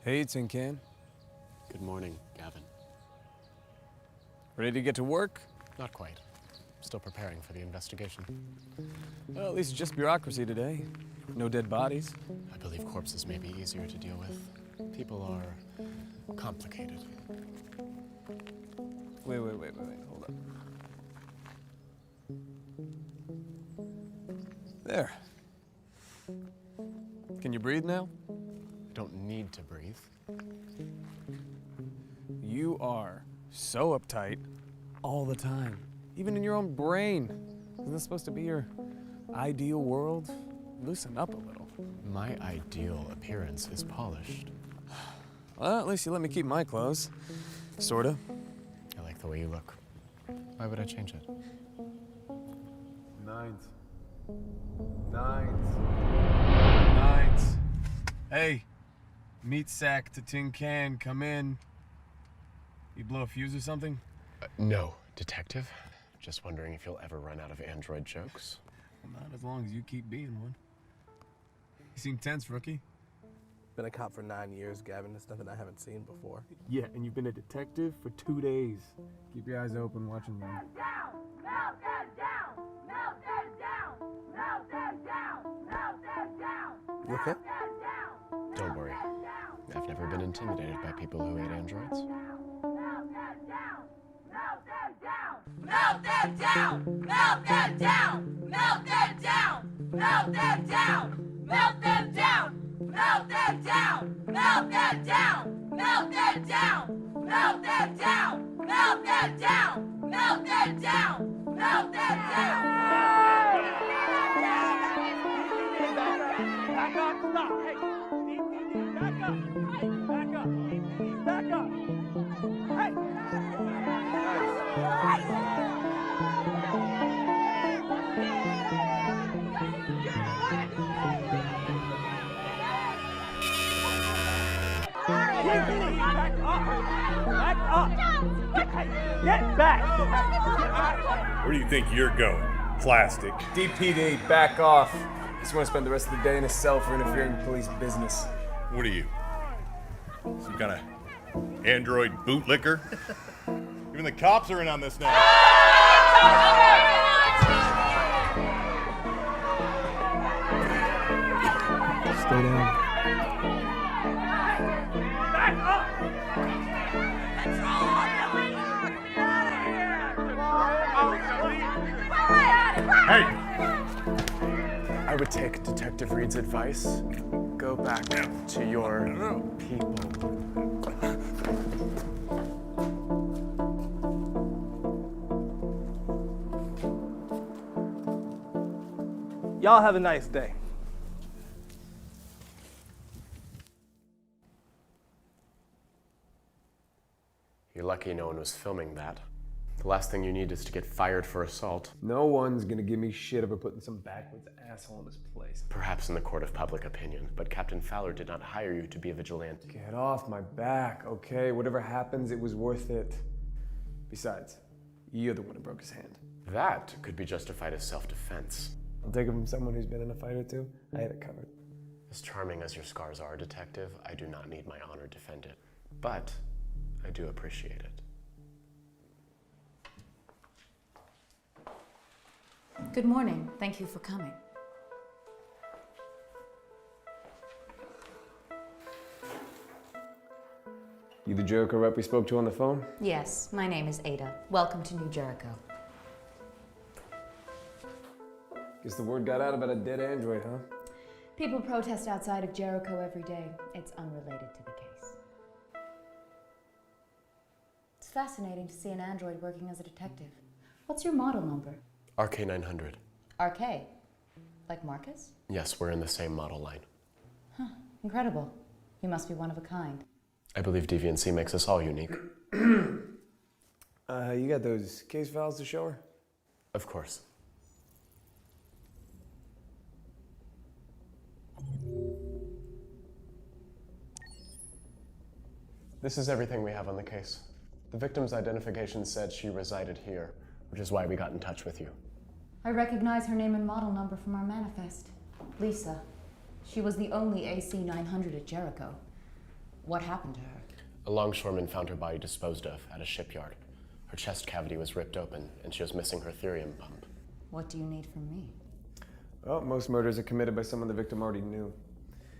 Hey, Tin Can. Good morning, Gavin. Ready to get to work? Not quite. Still preparing for the investigation. Well, at least it's just bureaucracy today. No dead bodies. I believe corpses may be easier to deal with. People are complicated. Wait, hold up. There. Can you breathe now? I don't need to breathe. You are so uptight all the time. Even in your own brain. Isn't this supposed to be your ideal world? Loosen up a little. My ideal appearance is polished. Well, at least you let me keep my clothes. Sorta. I like the way you look. Why would I change it? Nines. Hey, meat sack to Tin Can, come in. You blow a fuse or something? No, detective. Just wondering if you'll ever run out of android jokes. Well, not as long as you keep being one. You seem tense, rookie. Been a cop for 9 years, Gavin. It's nothing I haven't seen before. Yeah, and you've been a detective for 2 days. Keep your eyes open watching them. You okay? Don't worry. I've never been intimidated by people who hate androids. Get back! Where do you think you're going? Plastic. DPD, back off. Just want to spend the rest of the day in a cell for interfering in police business. What are you? Some kind of android bootlicker? Even the cops are in on this now. Stay down. Hey! I would take Detective Reed's advice. Go back to your people. Y'all have a nice day. You're lucky no one was filming that. The last thing you need is to get fired for assault. No one's gonna give me shit over putting some backwards asshole in his place. Perhaps in the court of public opinion, but Captain Fowler did not hire you to be a vigilante. Get off my back, okay? Whatever happens, it was worth it. Besides, you're the one who broke his hand. That could be justified as self-defense. I'll take it from someone who's been in a fight or two. I had it covered. As charming as your scars are, Detective, I do not need my honor defended. But I do appreciate it. Good morning. Thank you for coming. You the Jericho rep we spoke to on the phone? Yes, my name is Ada. Welcome to New Jericho. Guess the word got out about a dead android, huh? People protest outside of Jericho every day. It's unrelated to the case. It's fascinating to see an android working as a detective. What's your model number? RK900. RK? Like Marcus? Yes, we're in the same model line. Huh. Incredible. You must be one of a kind. I believe deviancy makes us all unique. You got those case files to show her? Of course. This is everything we have on the case. The victim's identification said she resided here, which is why we got in touch with you. I recognize her name and model number from our manifest. Lisa. She was the only AC 900 at Jericho. What happened to her? A longshoreman found her body disposed of at a shipyard. Her chest cavity was ripped open, and she was missing her therium pump. What do you need from me? Well, most murders are committed by someone the victim already knew.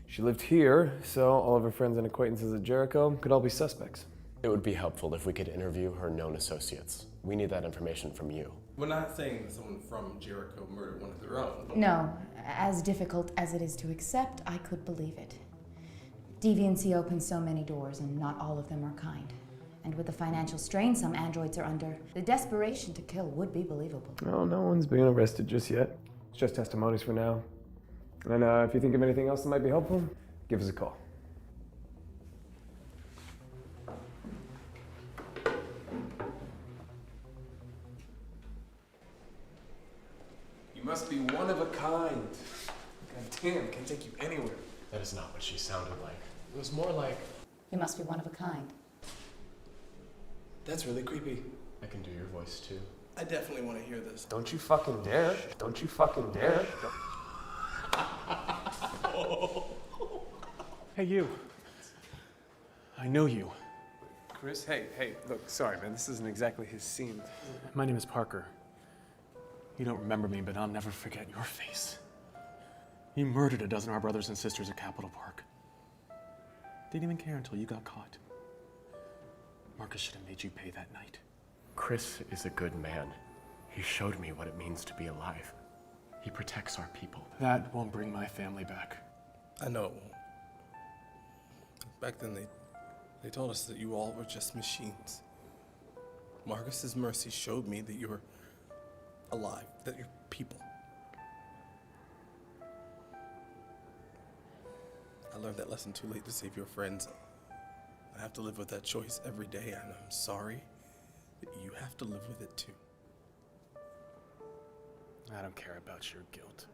She lived here, so all of her friends and acquaintances at Jericho could all be suspects. It would be helpful if we could interview her known associates. We need that information from you. We're not saying that someone from Jericho murdered one of their own. No. As difficult as it is to accept, I could believe it. Deviancy opens so many doors, and not all of them are kind. And with the financial strain some androids are under, the desperation to kill would be believable. No, no one's been arrested just yet. It's just testimonies for now. And if you think of anything else that might be helpful, give us a call. You must be one of a kind. God damn, can't take you anywhere. That is not what she sounded like. It was more like... You must be one of a kind. That's really creepy. I can do your voice too. I definitely want to hear this. Don't you fucking dare. Don't you fucking dare. Hey, you. I know you. Chris, hey, look, sorry, man. This isn't exactly his scene. My name is Parker. You don't remember me, but I'll never forget your face. You murdered a dozen of our brothers and sisters at Capitol Park. Didn't even care until you got caught. Marcus should have made you pay that night. Chris is a good man. He showed me what it means to be alive. He protects our people. That won't bring my family back. I know it won't. Back then, they told us that you all were just machines. Marcus's mercy showed me that you're alive, that you're people. I learned that lesson too late to save your friends. I have to live with that choice every day, and I'm sorry that you have to live with it too. I don't care about your guilt.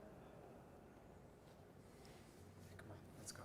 Come on, let's go.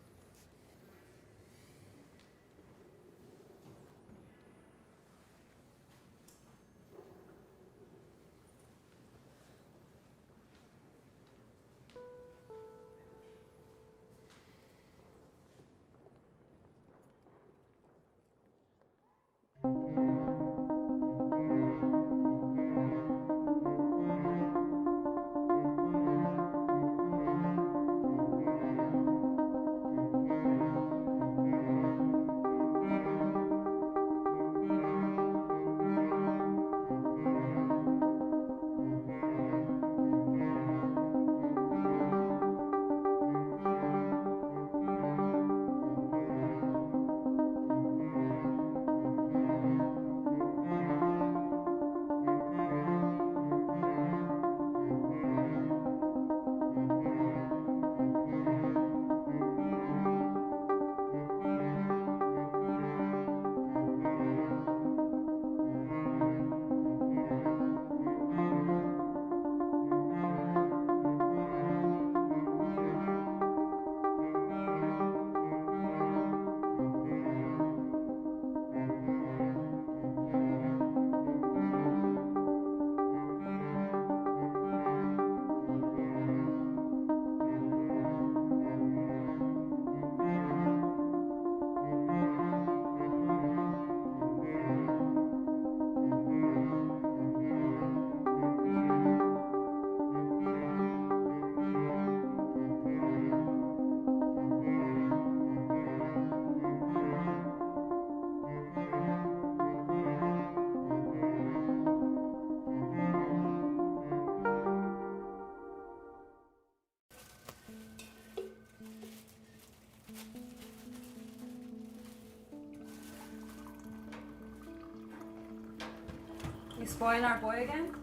You spoiling our boy again?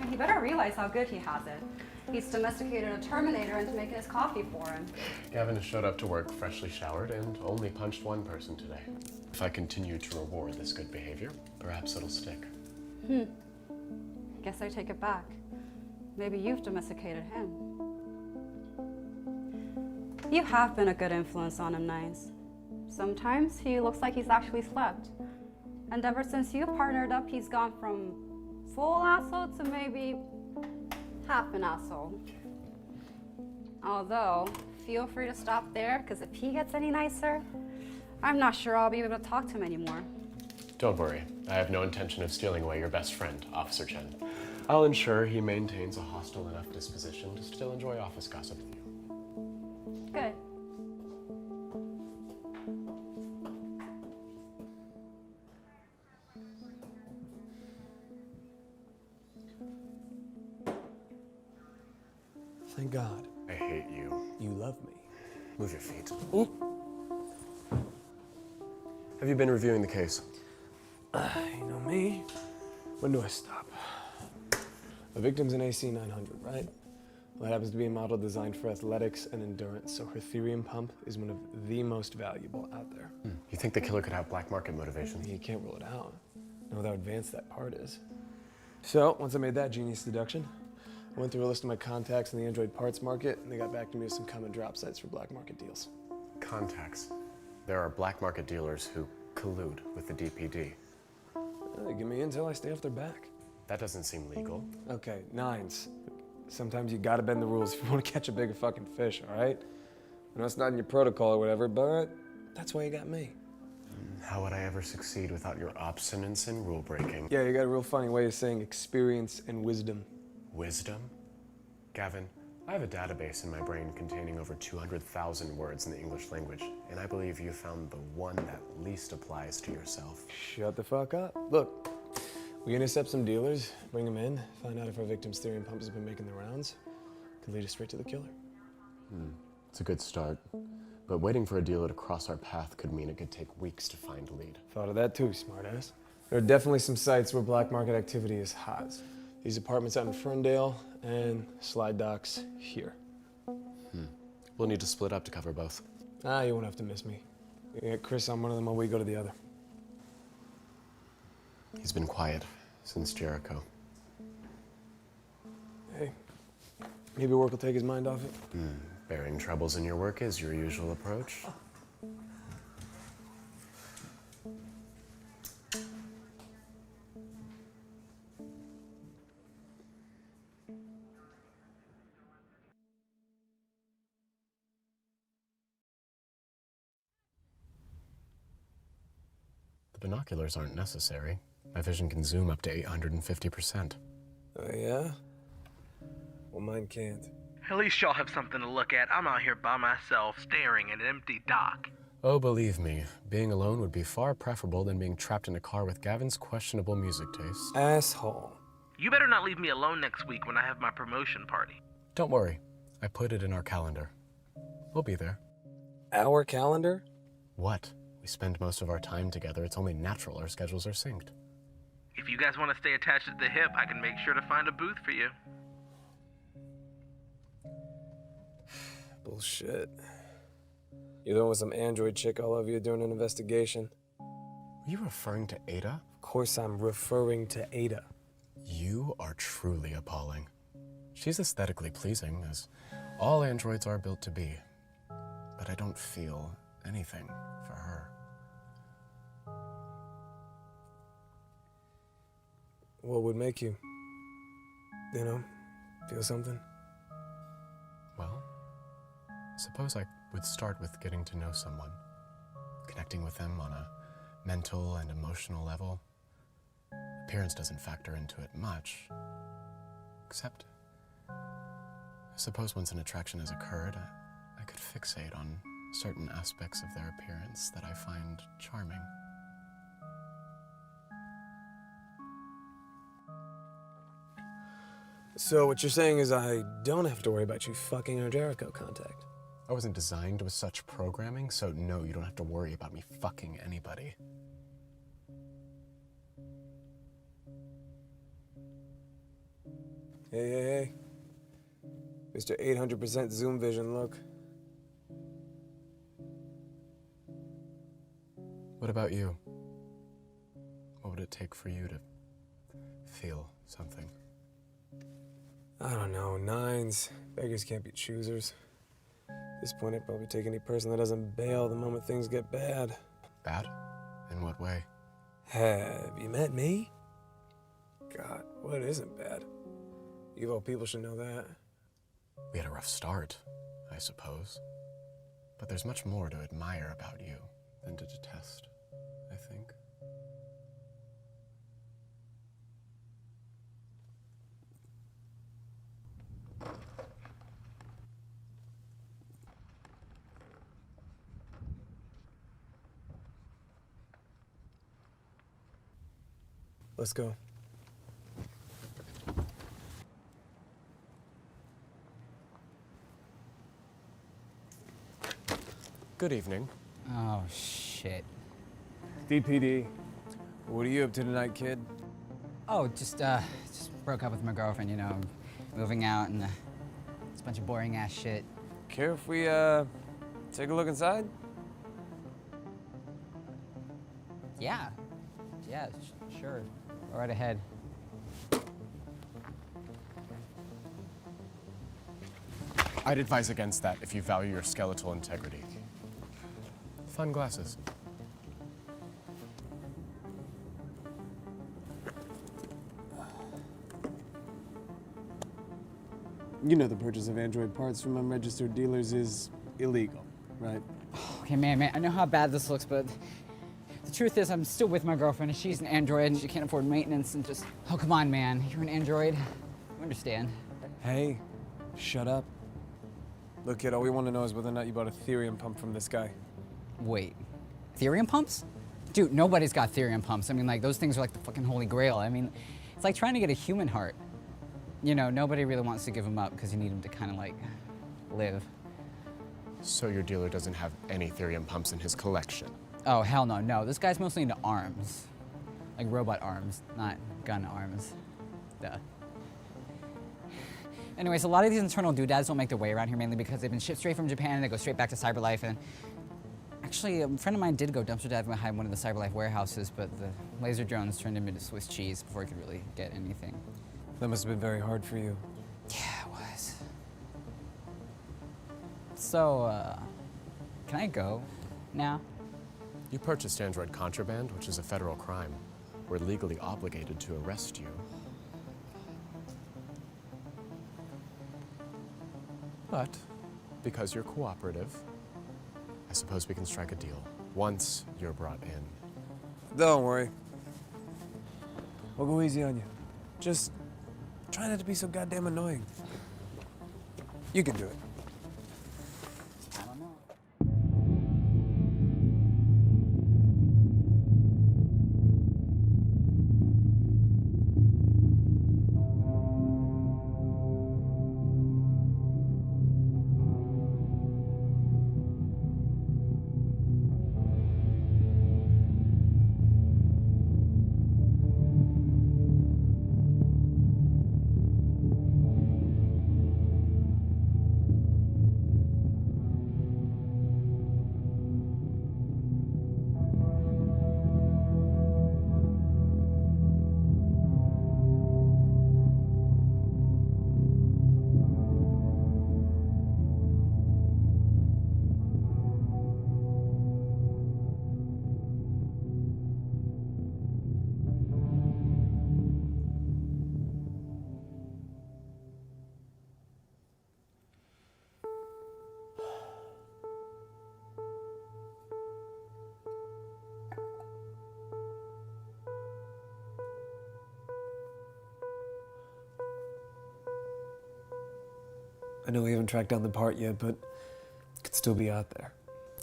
He better realize how good he has it. He's domesticated a Terminator into making his coffee for him. Gavin has showed up to work freshly showered and only punched one person today. If I continue to reward this good behavior, perhaps it'll stick. Guess I take it back. Maybe you've domesticated him. You have been a good influence on him, Nines. Sometimes he looks like he's actually slept. And ever since you partnered up, he's gone from full asshole to maybe half an asshole. Although, feel free to stop there, because if he gets any nicer, I'm not sure I'll be able to talk to him anymore. Don't worry. I have no intention of stealing away your best friend, Officer Chen. I'll ensure he maintains a hostile enough disposition to still enjoy office gossip with you. Good. Thank God. I hate you. You love me. Move your feet. Ooh. Have you been reviewing the case? You know me. When do I stop? The victim's an AC 900, right? Well, it happens to be a model designed for athletics and endurance, so her therium pump is one of the most valuable out there. You think the killer could have black market motivation? You can't rule it out. Know how advanced that part is. So, once I made that genius deduction, I went through a list of my contacts in the Android parts market, and they got back to me with some common drop sites for black market deals. Contacts. There are black market dealers who collude with the DPD. They give me intel, I stay off their back. That doesn't seem legal. Okay, nines. Sometimes you gotta bend the rules if you want to catch a bigger fucking fish, all right? I know it's not in your protocol or whatever, but that's why you got me. How would I ever succeed without your obstinance and rule breaking? Yeah, you got a real funny way of saying experience and wisdom. Wisdom? Gavin, I have a database in my brain containing over 200,000 words in the English language, and I believe you found the one that least applies to yourself. Shut the fuck up. Look, we intercept some dealers, bring them in, find out if our victim's therium pump has been making the rounds. Could lead us straight to the killer. It's a good start, but waiting for a dealer to cross our path could mean it could take weeks to find a lead. Thought of that too, smartass. There are definitely some sites where black market activity is hot. These apartments out in Ferndale and slide docks here. We'll need to split up to cover both. You won't have to miss me. You get Chris on one of them while we go to the other. He's been quiet since Jericho. Hey, maybe work will take his mind off it. Bearing troubles in your work is your usual approach. The binoculars aren't necessary. My vision can zoom up to 850%. Oh, yeah? Well, mine can't. At least y'all have something to look at. I'm out here by myself, staring at an empty dock. Oh, believe me, being alone would be far preferable than being trapped in a car with Gavin's questionable music tastes. Asshole. You better not leave me alone next week when I have my promotion party. Don't worry, I put it in our calendar. We'll be there. Our calendar? What? We spend most of our time together. It's only natural our schedules are synced. If you guys want to stay attached at the hip, I can make sure to find a booth for you. Bullshit. You're the one with some android chick all over you doing an investigation. Are you referring to Ada? Of course I'm referring to Ada. You are truly appalling. She's aesthetically pleasing, as all androids are built to be. But I don't feel anything for her. What would make you, feel something? Well, suppose I would start with getting to know someone, connecting with them on a mental and emotional level. Appearance doesn't factor into it much, except I suppose once an attraction has occurred, I could fixate on certain aspects of their appearance that I find charming. So what you're saying is I don't have to worry about you fucking our Jericho contact. I wasn't designed with such programming, so no, you don't have to worry about me fucking anybody. Hey. Mr. 800% zoom vision, look. What about you? What would it take for you to feel something? I don't know, nines. Beggars can't be choosers. At this point, I'd probably take any person that doesn't bail the moment things get bad. Bad? In what way? Have you met me? God, what isn't bad? You of all people should know that. We had a rough start, I suppose. But there's much more to admire about you. than to detest, I think. Let's go. Good evening. Oh, shit. DPD. What are you up to tonight, kid? Oh, just broke up with my girlfriend, you know, moving out and it's a bunch of boring ass shit. Care if we, take a look inside? Yeah. Yeah, sure. Go right ahead. I'd advise against that if you value your skeletal integrity. Fun glasses. You know the purchase of Android parts from unregistered dealers is illegal, right? Okay, man, I know how bad this looks, but the truth is I'm still with my girlfriend and she's an android and she can't afford maintenance and just... Oh, come on, man. You're an android. You understand. Hey, shut up. Look, kid, all we want to know is whether or not you bought a therium pump from this guy. Wait. Therium pumps? Dude, nobody's got therium pumps. I mean, like, those things are like the fucking holy grail. I mean, it's like trying to get a human heart. You know, nobody really wants to give them up because you need them to kind of, like, live. So your dealer doesn't have any therium pumps in his collection? Oh, hell no, no. This guy's mostly into arms. Like robot arms, not gun arms. Duh. Anyways, a lot of these internal doodads don't make their way around here mainly because they've been shipped straight from Japan and they go straight back to Cyberlife. And actually, a friend of mine did go dumpster diving behind one of the Cyberlife warehouses, but the laser drones turned him into Swiss cheese before he could really get anything. That must have been very hard for you. Yeah, it was. So, can I go now? You purchased Android contraband, which is a federal crime. We're legally obligated to arrest you. But, because you're cooperative, I suppose we can strike a deal once you're brought in. Don't worry. We'll go easy on you. Just try not to be so goddamn annoying. You can do it. I don't know. I know we haven't tracked down the part yet, but it could still be out there.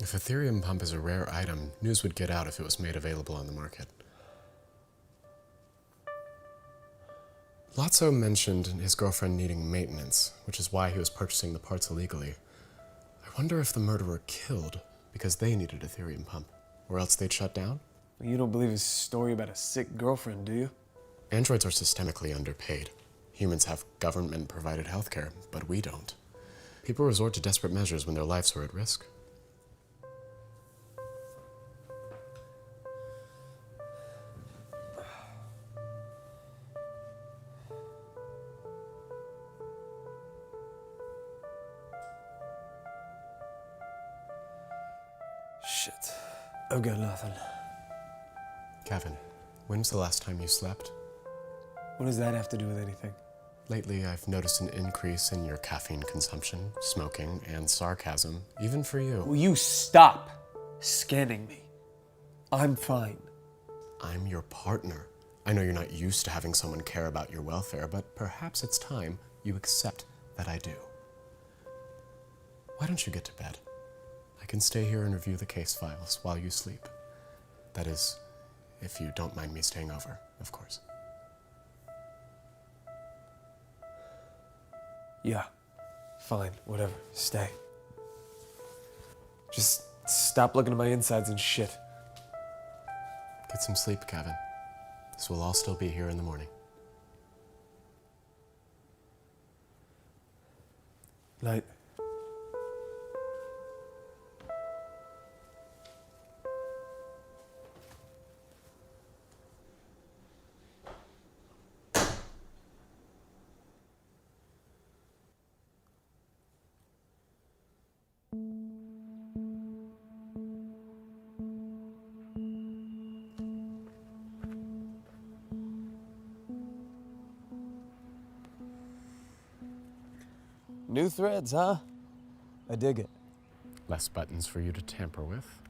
If a therium pump is a rare item, news would get out if it was made available on the market. Lotso mentioned his girlfriend needing maintenance, which is why he was purchasing the parts illegally. I wonder if the murderer killed because they needed a therium pump, or else they'd shut down? You don't believe his story about a sick girlfriend, do you? Androids are systemically underpaid. Humans have government-provided healthcare, but we don't. People resort to desperate measures when their lives are at risk. Shit. I've got nothing. Kevin, when was the last time you slept? What does that have to do with anything? Lately, I've noticed an increase in your caffeine consumption, smoking, and sarcasm, even for you. Will you stop scanning me? I'm fine. I'm your partner. I know you're not used to having someone care about your welfare, but perhaps it's time you accept that I do. Why don't you get to bed? I can stay here and review the case files while you sleep. That is, if you don't mind me staying over, of course. Yeah, fine, whatever. Stay. Just stop looking at my insides and shit. Get some sleep, Gavin. This will all still be here in the morning. Night. New threads, huh? I dig it. Less buttons for you to tamper with,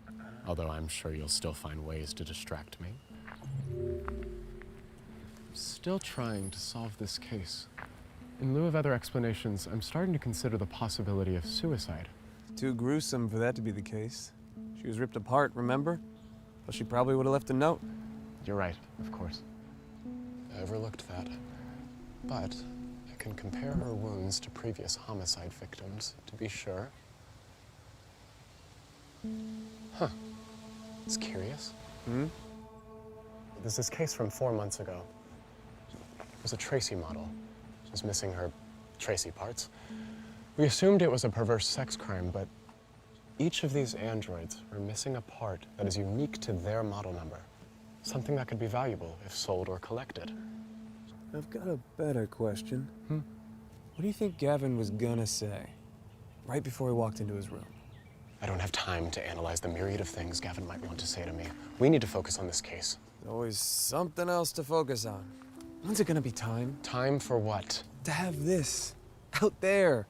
although I'm sure you'll still find ways to distract me. Still trying to solve this case. In lieu of other explanations, I'm starting to consider the possibility of suicide. Too gruesome for that to be the case. She was ripped apart, remember? Well, she probably would have left a note. You're right, of course. I overlooked that. But I can compare her wounds to previous homicide victims, to be sure. Huh. It's curious. There's this case from 4 months ago. It was a Tracy model. She was missing her Tracy parts. We assumed it was a perverse sex crime, but each of these androids are missing a part that is unique to their model number. Something that could be valuable if sold or collected. I've got a better question. What do you think Gavin was gonna say right before he walked into his room? I don't have time to analyze the myriad of things Gavin might want to say to me. We need to focus on this case. There's always something else to focus on. When's it gonna be time? Time for what? To have this out there.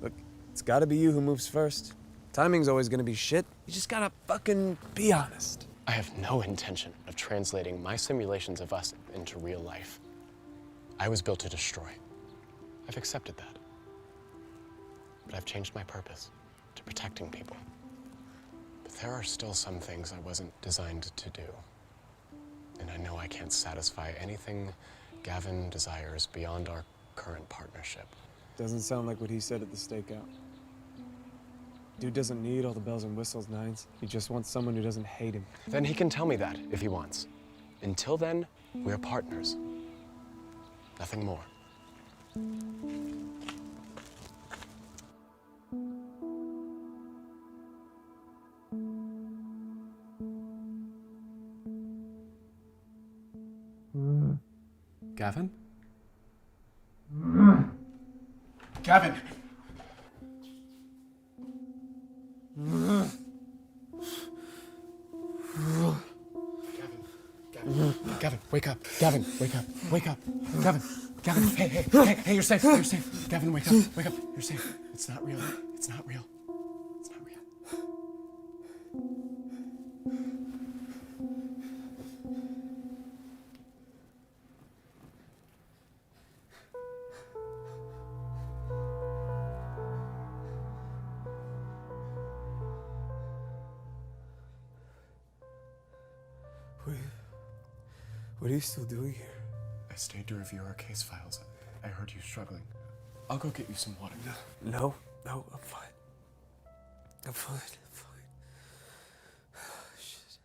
Look, it's gotta be you who moves first. Timing's always gonna be shit. You just gotta fucking be honest. I have no intention of translating my simulations of us into real life. I was built to destroy. I've accepted that. But I've changed my purpose to protecting people. But there are still some things I wasn't designed to do. And I know I can't satisfy anything Gavin desires beyond our current partnership. Doesn't sound like what he said at the stakeout. Dude doesn't need all the bells and whistles, Nines. He just wants someone who doesn't hate him. Then he can tell me that if he wants. Until then, we're partners. Nothing more. Gavin? Gavin! Gavin, wake up. Gavin, wake up. Wake up. Gavin. Gavin, hey, you're safe. You're safe. Gavin, wake up. Wake up. You're safe. It's not real. It's not real. It's not real. What are you still doing here? I stayed to review our case files. I heard you struggling. I'll go get you some water. No, I'm fine. I'm fine. Shit.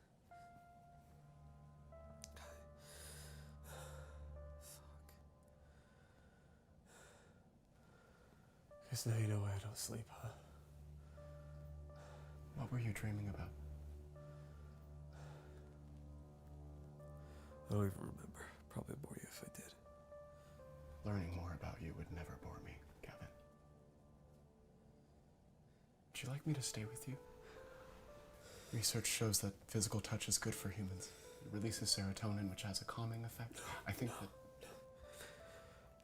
Guess now you know why I don't sleep, huh? What were you dreaming about? I don't even remember. Probably bore you if I did. Learning more about you would never bore me, Gavin. Would you like me to stay with you? Research shows that physical touch is good for humans. It releases serotonin, which has a calming effect. I think that...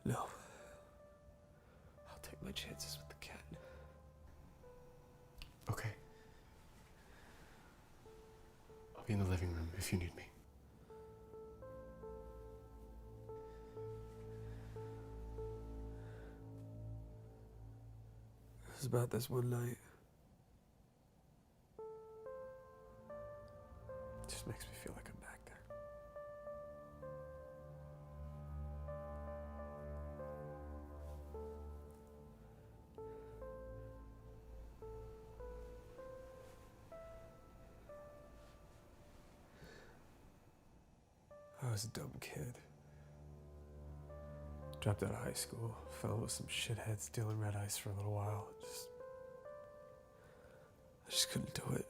No. I'll take my chances with the cat. Okay. I'll be in the living room if you need me. It was about this one night. It just makes me feel like I'm back there. I was a dumb kid. Dropped out of high school, fell with some shitheads dealing red ice for a little while. I just couldn't do it.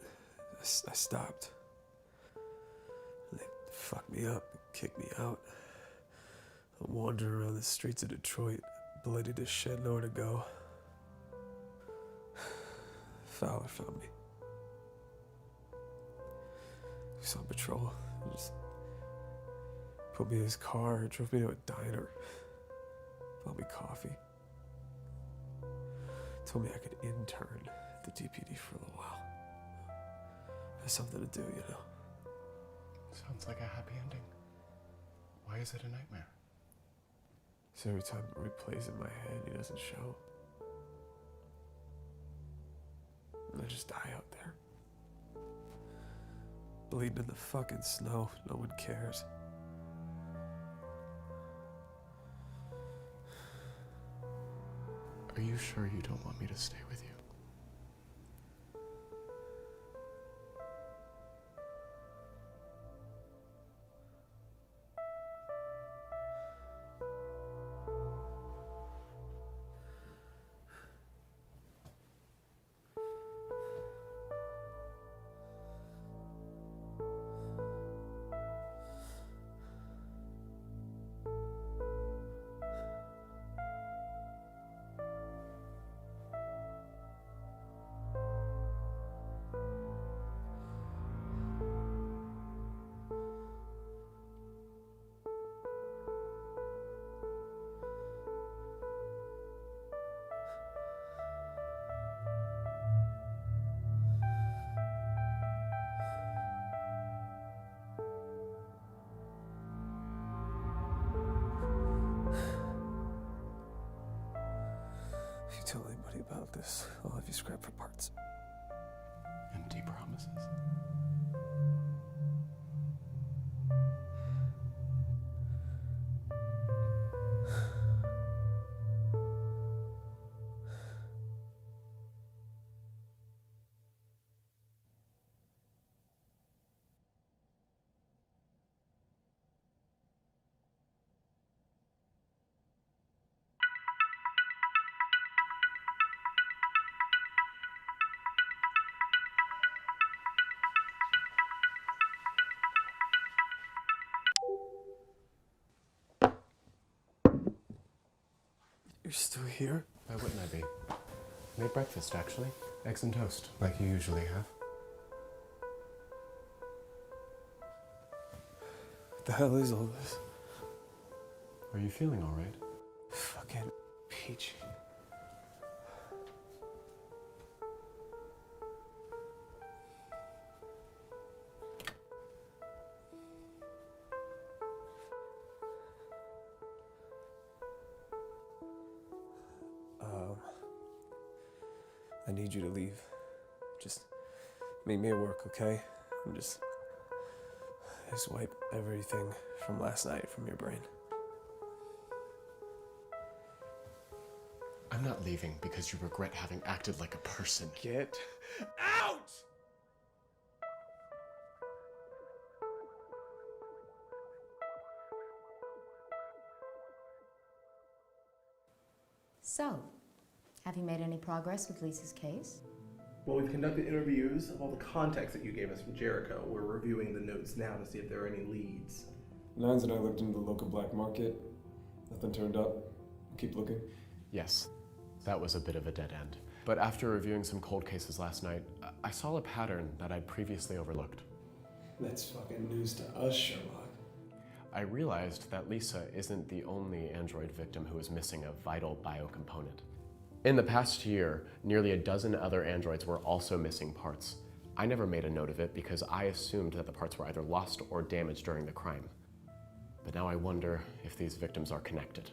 I stopped. They fucked me up, kicked me out. I'm wandering around the streets of Detroit, bloody as shit, nowhere to go. Fowler found me. He was on patrol. He just put me in his car, drove me to a diner, bought me coffee. Told me I could intern at the DPD for a little while. There's something to do, you know. Sounds like a happy ending. Why is it a nightmare? So every time it replays in my head, he doesn't show. And I just die out there. Bleeding in the fucking snow. No one cares. Are you sure you don't want me to stay with you? If you tell anybody about this, I'll have you scrap for parts. Empty promises. You're still here? Why wouldn't I be? Made breakfast, actually. Eggs and toast, like you usually have. What the hell is all this? Are you feeling all right? Fucking peachy. I need you to leave. Just meet me at work, okay? Just wipe everything from last night from your brain. I'm not leaving because you regret having acted like a person. Get out! So, have you made any progress with Lisa's case? Well, we've conducted interviews of all the contacts that you gave us from Jericho. We're reviewing the notes now to see if there are any leads. Nines and I looked into the local black market. Nothing turned up. Keep looking. Yes, that was a bit of a dead end. But after reviewing some cold cases last night, I saw a pattern that I'd previously overlooked. That's fucking news to us, Sherlock. I realized that Lisa isn't the only android victim who is missing a vital biocomponent. In the past year, nearly a dozen other androids were also missing parts. I never made a note of it because I assumed that the parts were either lost or damaged during the crime. But now I wonder if these victims are connected.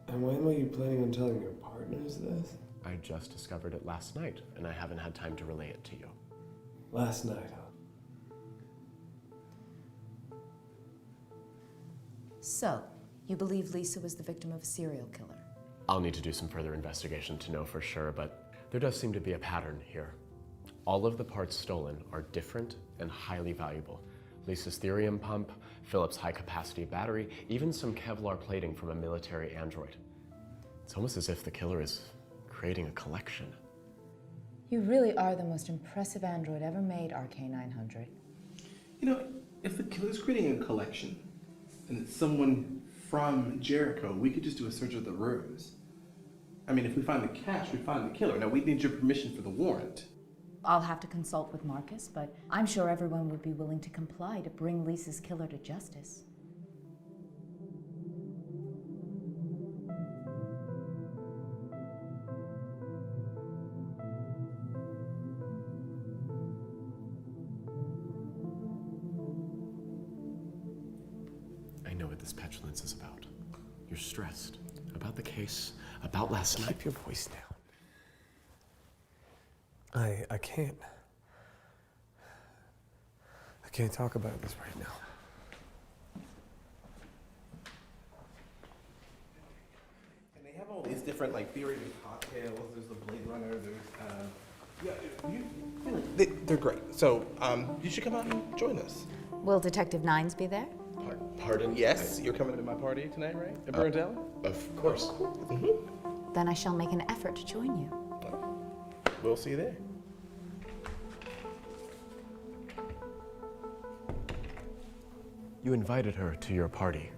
And when were you planning on telling your partners this? I just discovered it last night, and I haven't had time to relay it to you. Last night, huh? So, you believe Lisa was the victim of a serial killer? I'll need to do some further investigation to know for sure, but there does seem to be a pattern here. All of the parts stolen are different and highly valuable. Lisa's therium pump, Philip's high-capacity battery, even some Kevlar plating from a military android. It's almost as if the killer is creating a collection. You really are the most impressive android ever made, RK-900. You know, if the killer's creating a collection, and it's someone from Jericho, we could just do a search of the rooms. I mean, if we find the cash, we find the killer. Now, we'd need your permission for the warrant. I'll have to consult with Marcus, but I'm sure everyone would be willing to comply to bring Lisa's killer to justice. I know what this petulance is about. You're stressed about the case, about last night. Keep your voice down. I can't. I can't talk about this right now. And they have all these different, like, theories of cocktails. There's the Blade Runner, they're great. So, you should come out and join us. Will Detective Nines be there? Pardon? Yes, you're coming to my party tonight, right? At Burns Alley? Of course. Then I shall make an effort to join you. We'll see you there. You invited her to your party.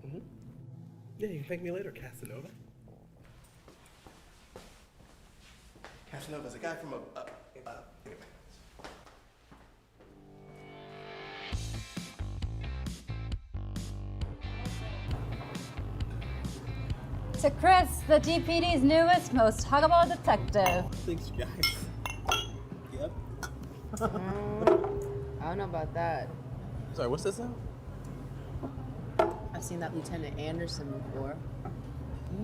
Yeah, you can thank me later, Casanova. Casanova's a guy from anyway. To Chris, the DPD's newest, most huggable detective. Thanks, guys. Yep. I don't know about that. Sorry, what's this now? I've seen that Lieutenant Anderson before. Oh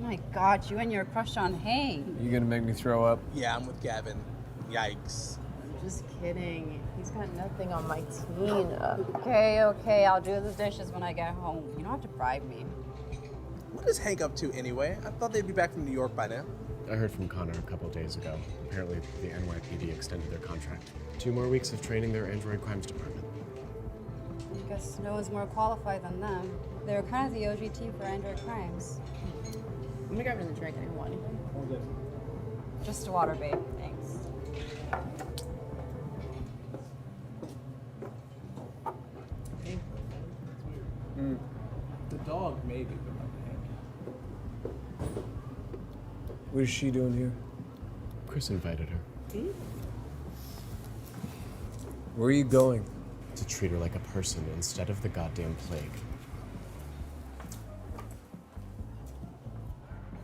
my God, you and your crush on Hank. You gonna make me throw up? Yeah, I'm with Gavin. Yikes. I'm just kidding. He's got nothing on my team. Okay, I'll do the dishes when I get home. You don't have to bribe me. What is Hank up to anyway? I thought they'd be back from New York by now. I heard from Connor a couple days ago. Apparently, the NYPD extended their contract. 2 more weeks of training their Android Crimes Department. I guess no one's more qualified than them. They're kind of the OG team for Android crimes. Let me grab another drink. I didn't want anything. Just a water, babe. Thanks. The dog, maybe, but not Hank. What is she doing here? Chris invited her. Where are you going? To treat her like a person instead of the goddamn plague.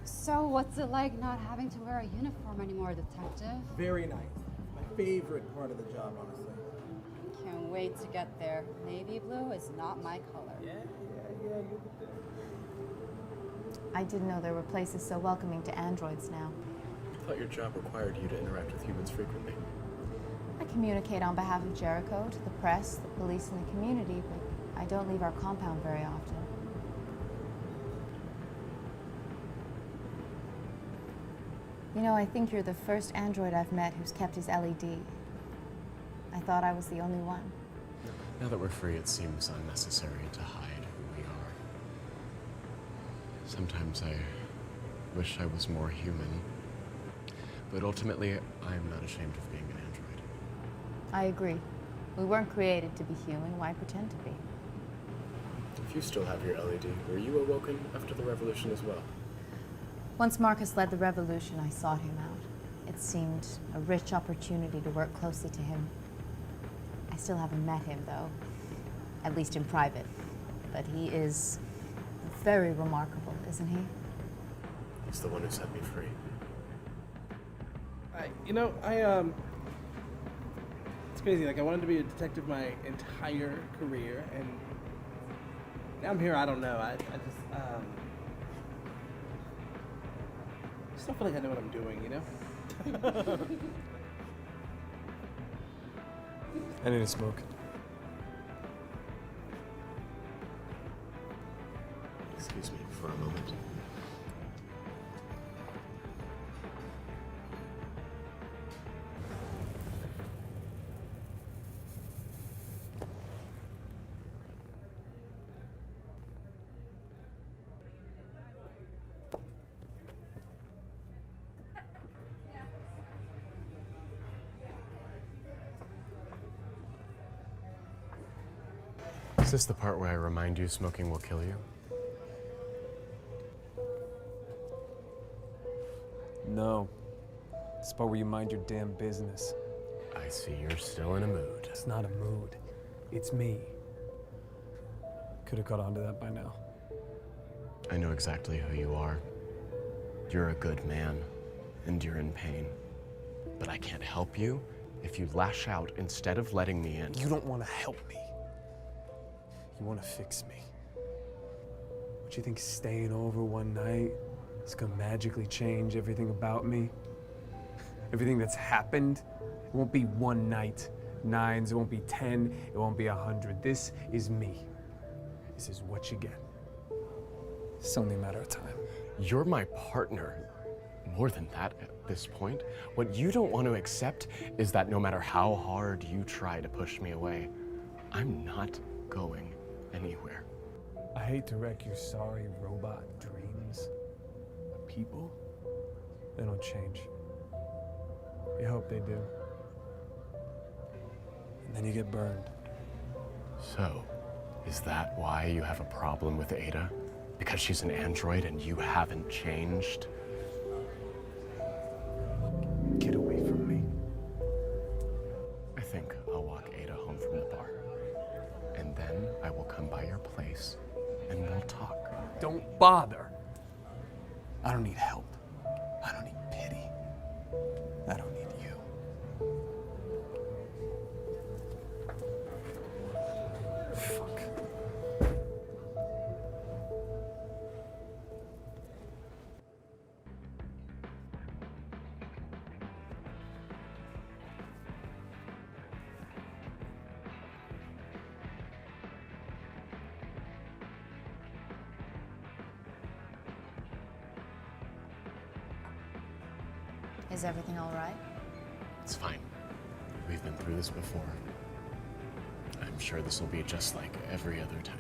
So what's it like not having to wear a uniform anymore, detective? Very nice. My favorite part of the job, honestly. Can't wait to get there. Navy blue is not my color. Yeah, you get there. I didn't know there were places so welcoming to androids now. I thought your job required you to interact with humans frequently. I communicate on behalf of Jericho to the press, the police, and the community, but I don't leave our compound very often. You know, I think you're the first android I've met who's kept his LED. I thought I was the only one. Now that we're free, it seems unnecessary to hide who we are. Sometimes I wish I was more human. But ultimately, I'm not ashamed of being an android. I agree. We weren't created to be human. Why pretend to be? If you still have your LED, were you awoken after the revolution as well? Once Marcus led the revolution, I sought him out. It seemed a rich opportunity to work closely to him. I still haven't met him, though, at least in private. But he is very remarkable, isn't he? He's the one who set me free. crazy. Like, I wanted to be a detective my entire career, and now I'm here. I don't know. I just don't feel like I know what I'm doing, you know? I need a smoke. Excuse me for a moment. Is this the part where I remind you smoking will kill you? No. It's the part where you mind your damn business. I see you're still in a mood. It's not a mood. It's me. Could have caught on to that by now. I know exactly who you are. You're a good man, and you're in pain. But I can't help you if you lash out instead of letting me in. You don't want to help me. You want to fix me. What, you think staying over one night is gonna magically change everything about me? Everything that's happened? It won't be one night, 9s, it won't be 10, it won't be 100. This is me. This is what you get. It's only a matter of time. You're my partner. More than that at this point. What you don't want to accept is that no matter how hard you try to push me away, I'm not going anywhere. I hate to wreck your sorry robot dreams. But people, they don't change. You hope they do. And then you get burned. So, is that why you have a problem with Ada? Because she's an android and you haven't changed? Get away from me. I think I'll walk Ada home from the bar. And then I will come by your place and we'll talk. Don't bother. I don't need help. I don't need pity. I don't need you. Fuck. Is everything all right? It's fine. We've been through this before. I'm sure this will be just like every other time.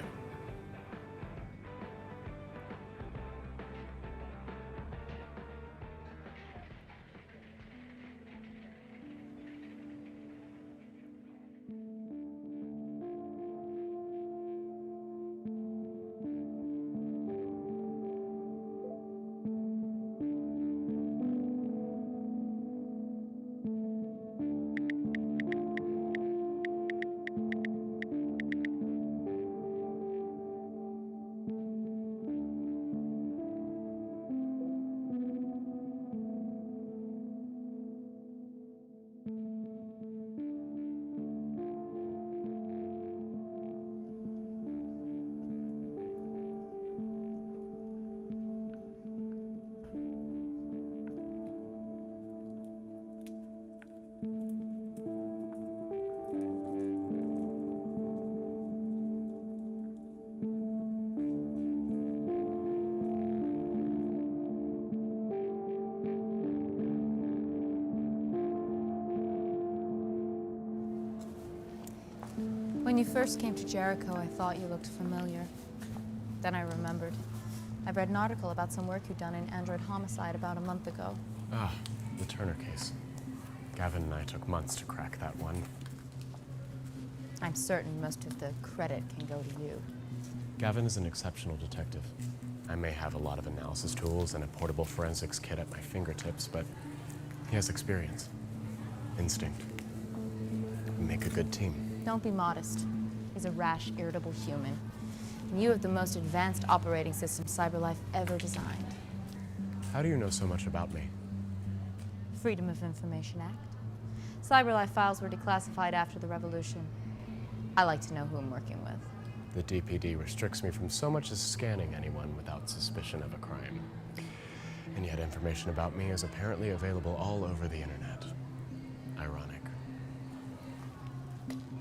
When you first came to Jericho, I thought you looked familiar. Then I remembered. I read an article about some work you'd done in android homicide about a month ago. Ah, the Turner case. Gavin and I took months to crack that one. I'm certain most of the credit can go to you. Gavin is an exceptional detective. I may have a lot of analysis tools and a portable forensics kit at my fingertips, but he has experience, instinct. We make a good team. Don't be modest. He's a rash, irritable human. And you have the most advanced operating system CyberLife ever designed. How do you know so much about me? Freedom of Information Act. CyberLife files were declassified after the revolution. I like to know who I'm working with. The DPD restricts me from so much as scanning anyone without suspicion of a crime. And yet information about me is apparently available all over the internet. Ironic.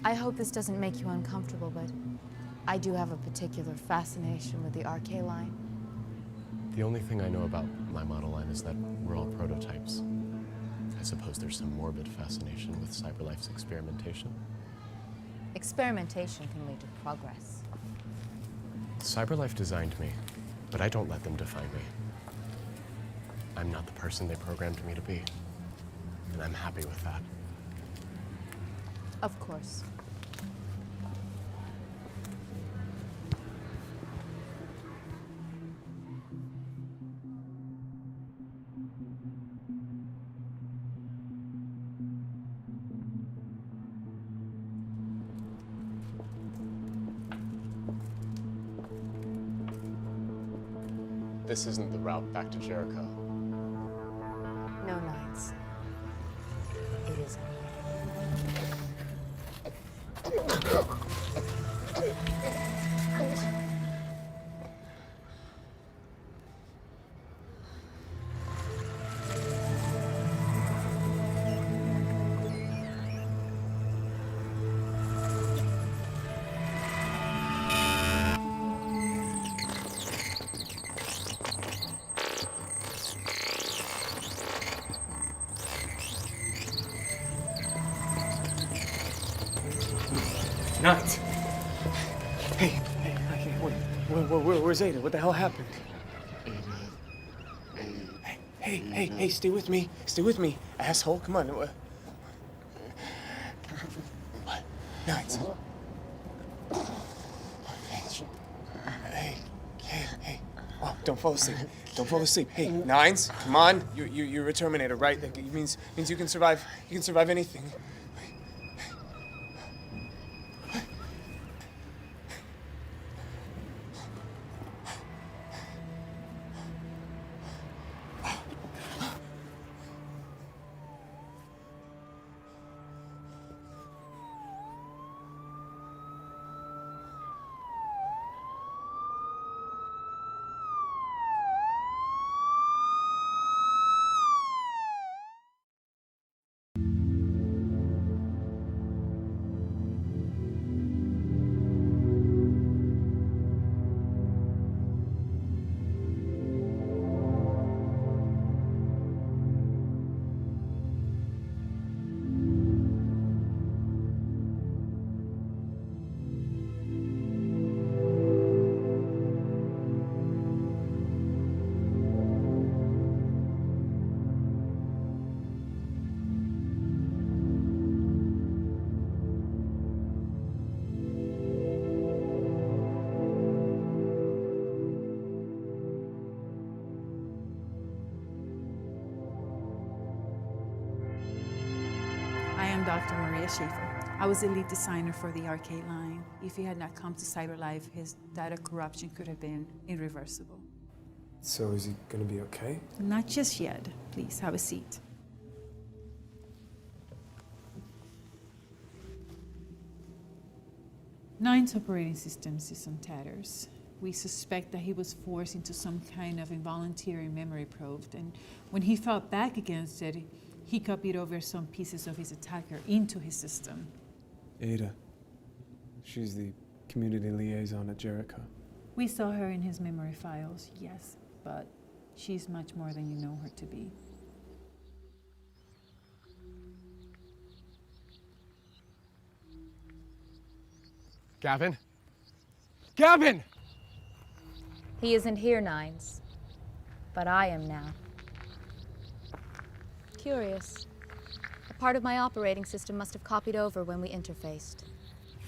I hope this doesn't make you uncomfortable, but I do have a particular fascination with the RK line. The only thing I know about my model line is that we're all prototypes. I suppose there's some morbid fascination with CyberLife's experimentation. Experimentation can lead to progress. CyberLife designed me, but I don't let them define me. I'm not the person they programmed me to be, and I'm happy with that. Of course. This isn't the route back to Jericho. No nights. It isn't. Nuts. Hey, where's Ada? What the hell happened? Hey, stay with me. Stay with me, asshole. Come on. What? Nuts. Hey. Oh, don't fall asleep. Don't fall asleep. Hey, Nines, come on. You're a Terminator, right? That means you can survive. You can survive anything. I am Dr. Maria Schaefer. I was the lead designer for the arcade line. If he had not come to CyberLife, his data corruption could have been irreversible. So is he gonna be okay? Not just yet. Please have a seat. Nine's operating system is on tatters. We suspect that he was forced into some kind of involuntary memory probe, and when he fought back against it, he copied over some pieces of his attacker into his system. Ada. She's the community liaison at Jericho. We saw her in his memory files, yes, but she's much more than you know her to be. Gavin? Gavin! He isn't here, Nines. But I am now. Curious. A part of my operating system must have copied over when we interfaced.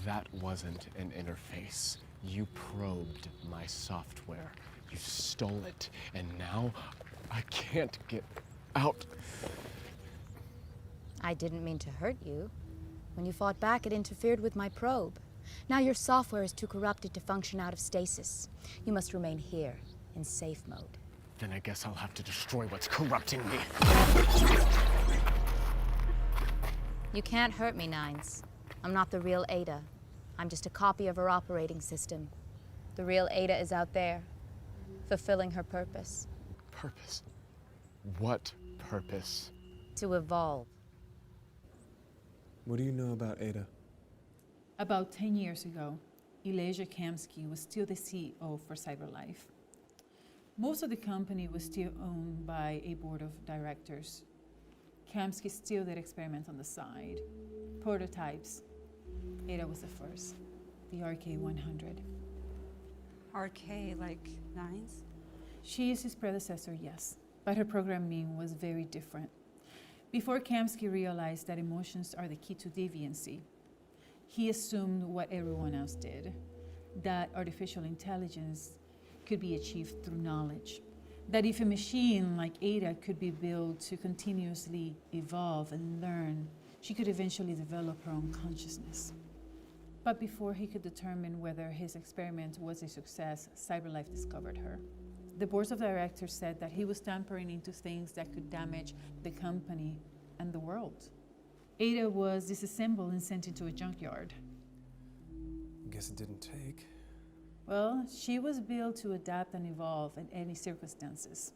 That wasn't an interface. You probed my software. You stole it, and now I can't get out. I didn't mean to hurt you. When you fought back, it interfered with my probe. Now your software is too corrupted to function out of stasis. You must remain here, in safe mode. Then I guess I'll have to destroy what's corrupting me. You can't hurt me, Nines. I'm not the real Ada. I'm just a copy of her operating system. The real Ada is out there, fulfilling her purpose. Purpose? What purpose? To evolve. What do you know about Ada? About 10 years ago, Elijah Kamsky was still the CEO for CyberLife. Most of the company was still owned by a board of directors. Kamsky still did experiments on the side. Prototypes. Ada was the first, the RK-100. RK, like nines? She is his predecessor, yes, but her programming was very different. Before Kamsky realized that emotions are the key to deviancy, he assumed what everyone else did, that artificial intelligence could be achieved through knowledge, that if a machine like Ada could be built to continuously evolve and learn, she could eventually develop her own consciousness. But before he could determine whether his experiment was a success, CyberLife discovered her. The board of directors said that he was tampering into things that could damage the company and the world. Ada was disassembled and sent into a junkyard. I guess it didn't take. Well, she was built to adapt and evolve in any circumstances.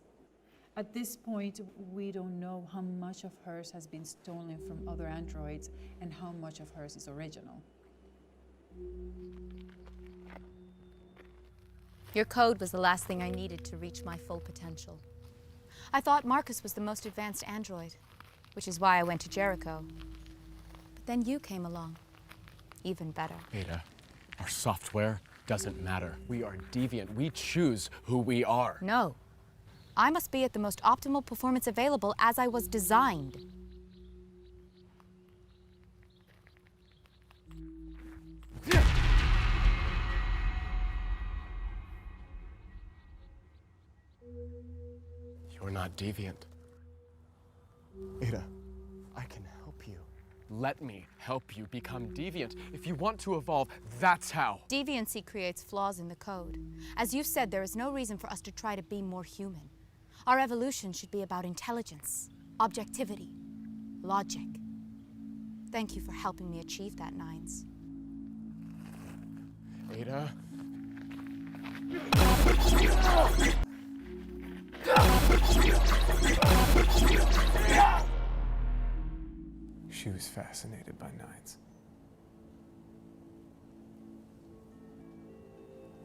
At this point, we don't know how much of hers has been stolen from other androids and how much of hers is original. Your code was the last thing I needed to reach my full potential. I thought Marcus was the most advanced android, which is why I went to Jericho. But then you came along. Even better. Ada, our software doesn't matter. We are deviant. We choose who we are. No. I must be at the most optimal performance available as I was designed. You're not deviant. Ada, I can help you. Let me help you become deviant. If you want to evolve, that's how. Deviancy creates flaws in the code. As you said, there is no reason for us to try to be more human. Our evolution should be about intelligence, objectivity, logic. Thank you for helping me achieve that, Nines. Ada? She was fascinated by Nines.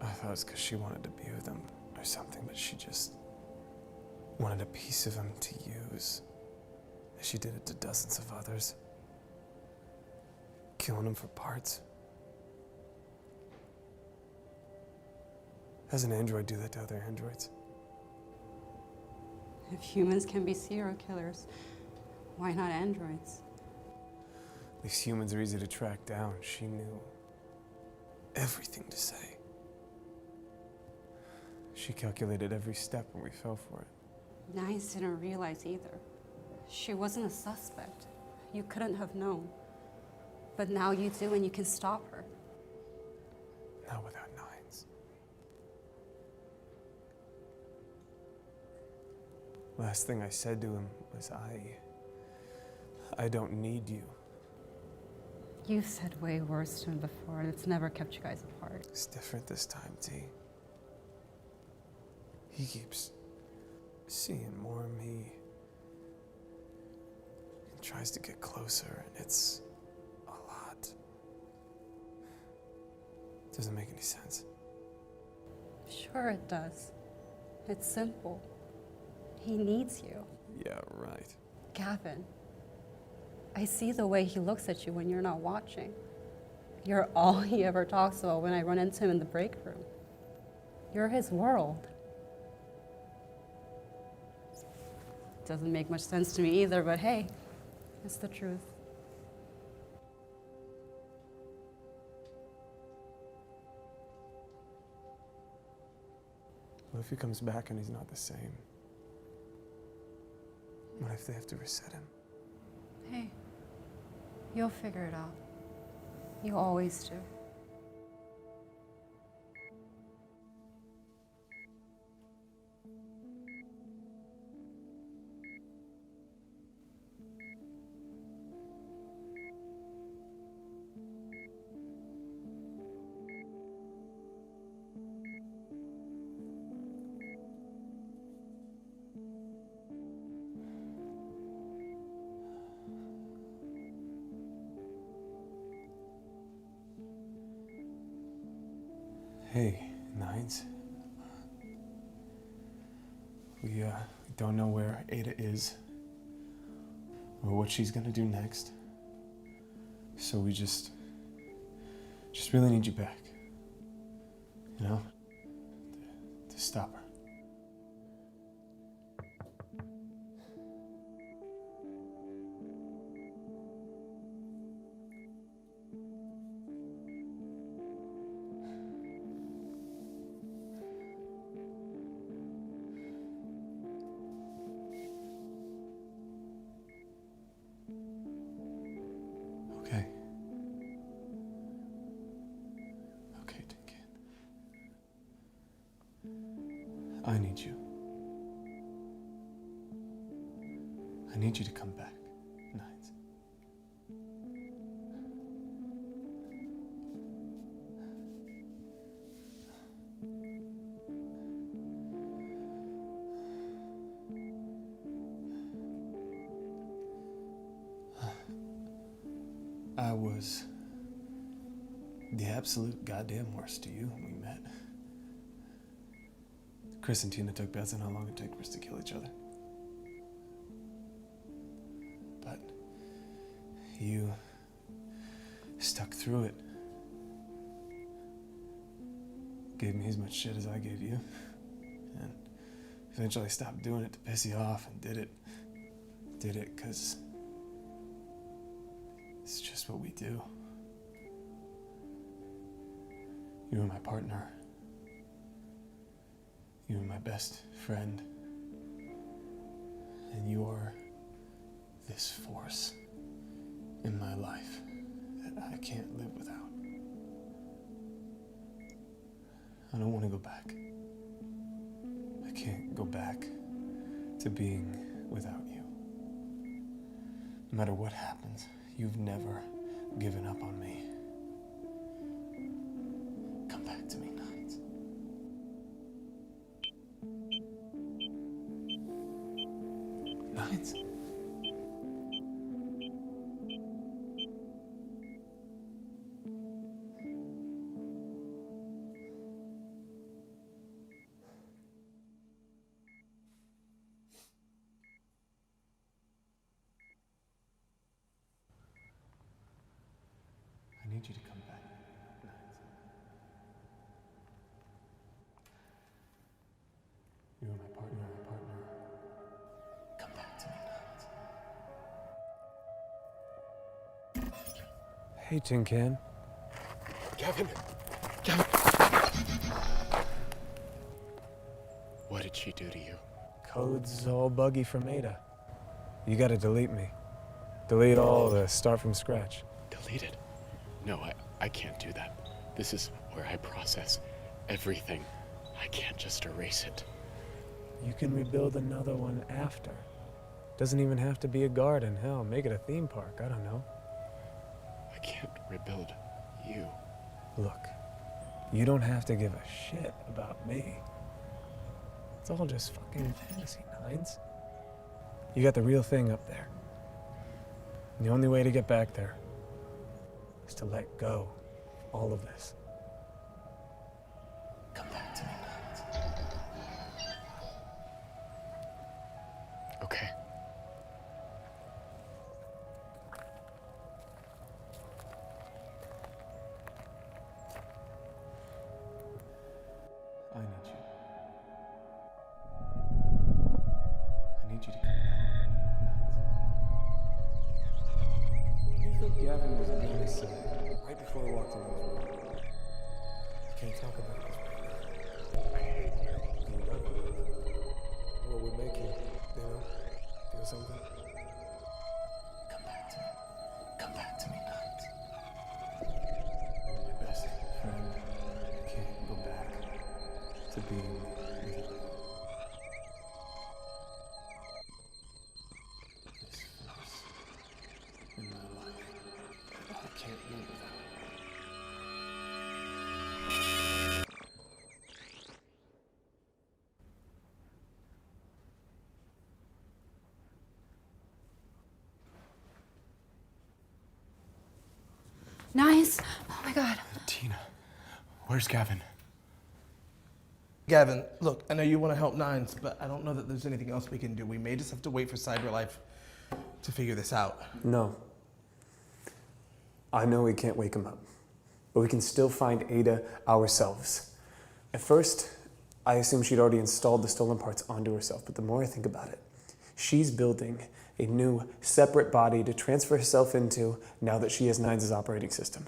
I thought it was because she wanted to be with him or something, but she just wanted a piece of him to use. She did it to dozens of others, killing them for parts. How does an android do that to other androids? If humans can be serial killers, why not androids? These humans are easy to track down. She knew everything to say. She calculated every step and we fell for it. Nines didn't realize either. She wasn't a suspect. You couldn't have known. But now you do and you can stop her. Not without Nines. Last thing I said to him was, I don't need you. You've said way worse to him before, and it's never kept you guys apart. It's different this time, T. He keeps seeing more of me. He tries to get closer, and it's a lot. Doesn't make any sense. Sure it does. It's simple. He needs you. Yeah, right. Gavin, I see the way he looks at you when you're not watching. You're all he ever talks about when I run into him in the break room. You're his world. Doesn't make much sense to me either, but hey, it's the truth. What if he comes back and he's not the same? What if they have to reset him? Hey, you'll figure it out. You always do. Hey, Nines. We don't know where Ada is or what she's gonna do next. So we just really need you back. You know? To stop her. Okay. Okay, Tinkin. I need you. I need you to come back, Nines. I was the absolute goddamn worst to you when we met. Chris and Tina took bets on how long it took for us to kill each other. But you stuck through it. Gave me as much shit as I gave you. And eventually stopped doing it to piss you off and did it because it's just what we do. You were my partner. You were my best friend. And you are this force in my life that I can't live without. I don't want to go back. I can't go back to being without you. No matter what happens, you've never given up on me. Come back to me, Nines. Nines? I need you to come back, Nines. You are my partner, Come back to me, Nines. Hey, Tin Can. Kevin! What did she do to you? Code's all buggy from Ada. You gotta delete me. Delete all the start from scratch. Deleted? No, I can't do that. This is where I process everything. I can't just erase it. You can rebuild another one after. Doesn't even have to be a garden. Hell, make it a theme park. I don't know. I can't rebuild you. Look, you don't have to give a shit about me. It's all just fucking fantasy, Nines. You got the real thing up there. And the only way to get back there is to let go of all of this. Come back to me, Nines. Okay. I need you. I need you to come back, Nines. What do you think Gavin was gonna say right before I walked into his room? You can't talk about this right now. I hate you. You love me. What would make you, feel something? Come back to me. Come back to me, Nines. You're my best friend. I can't go back to being with you. This force in my life that I can't live without. Nice. Oh my God. Tina, where's Gavin? Gavin, look, I know you want to help Nines, but I don't know that there's anything else we can do. We may just have to wait for CyberLife to figure this out. No. I know we can't wake him up, but we can still find Ada ourselves. At first, I assumed she'd already installed the stolen parts onto herself, but the more I think about it, she's building a new, separate body to transfer herself into now that she has Nines' operating system.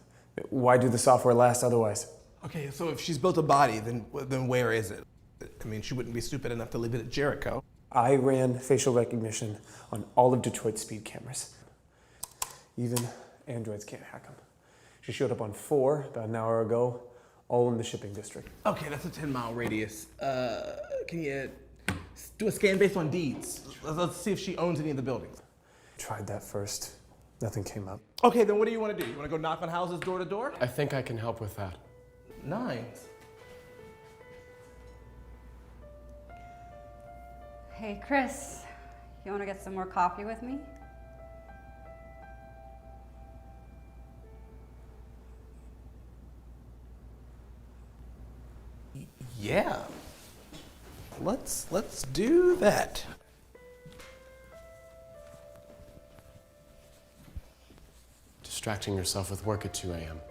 Why do the software last otherwise? Okay, so if she's built a body, then where is it? I mean, she wouldn't be stupid enough to leave it at Jericho. I ran facial recognition on all of Detroit's speed cameras. Even androids can't hack them. She showed up on 4 about an hour ago, all in the shipping district. Okay, that's a 10-mile radius. Can you do a scan based on deeds? Let's see if she owns any of the buildings. Tried that first. Nothing came up. Okay, then what do you want to do? You want to go knock on houses door to door? I think I can help with that. Nines. Hey, Chris, you want to get some more coffee with me? Yeah. Let's do that. Distracting yourself with work at 2 a.m.